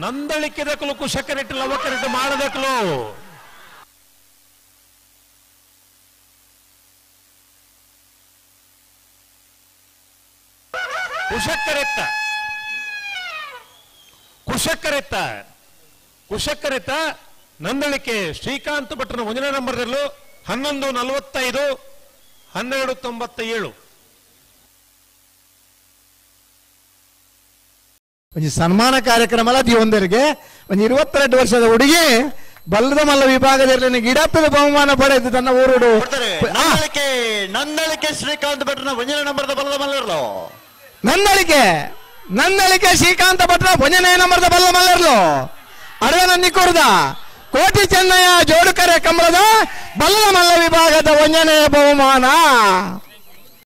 ನಂದಳಿಕೆದಕ್ಕಲು ಕುಶಕರೆಟ್ಟು ಲವಕರೆಟ್ಟು ಮಾಡದಕ್ಕಲು ಕುಶಕರೆತ್ತ ನಂದಳಿಕೆ ಶ್ರೀಕಾಂತ್ ಭಟ್ರನ 1ನೇ ನಂಬರ್ದಲ್ಲೂ 11:45 12:97 ಒಂದು ಸನ್ಮಾನ ಕಾರ್ಯಕ್ರಮ ಅಲ್ಲ ಒಂದರಿಗೆ ಒಂದು 22 ವರ್ಷದ ಹುಡುಗಿ ಬಲ್ಲದ ಮಲ್ಲ ವಿಭಾಗದಲ್ಲಿ ಗಿಡಪ್ಪದ ಬಹುಮಾನ ಪಡೆದು ತನ್ನ ಊರುಡು ನಂದಳಿಕೆ ಶ್ರೀಕಾಂತ್ ಭಟ್ರನ 1ನೇ ನಂಬರ್ದ ಬಲ್ಲದ ಮಲ್ಲರ್ಲು ನಂದಳಿಕೆ ಶ್ರೀಕಾಂತ ಭಟ್ರ 1ನೇ ನಂಬರ್ದ ಬಲ್ಲದ ಮಲ್ಲರ್ಲು ಅಡವನ ನಿಕ್ಕೂರ್ದ ಕೋಟಿ ಚೆನ್ನಯ್ಯ ಜೋಡುಕರೆ ಕಂಬಳದ ಬಲ್ಲದ ಮಲ್ಲ ವಿಭಾಗದ 1ನೇ ಬಹುಮಾನ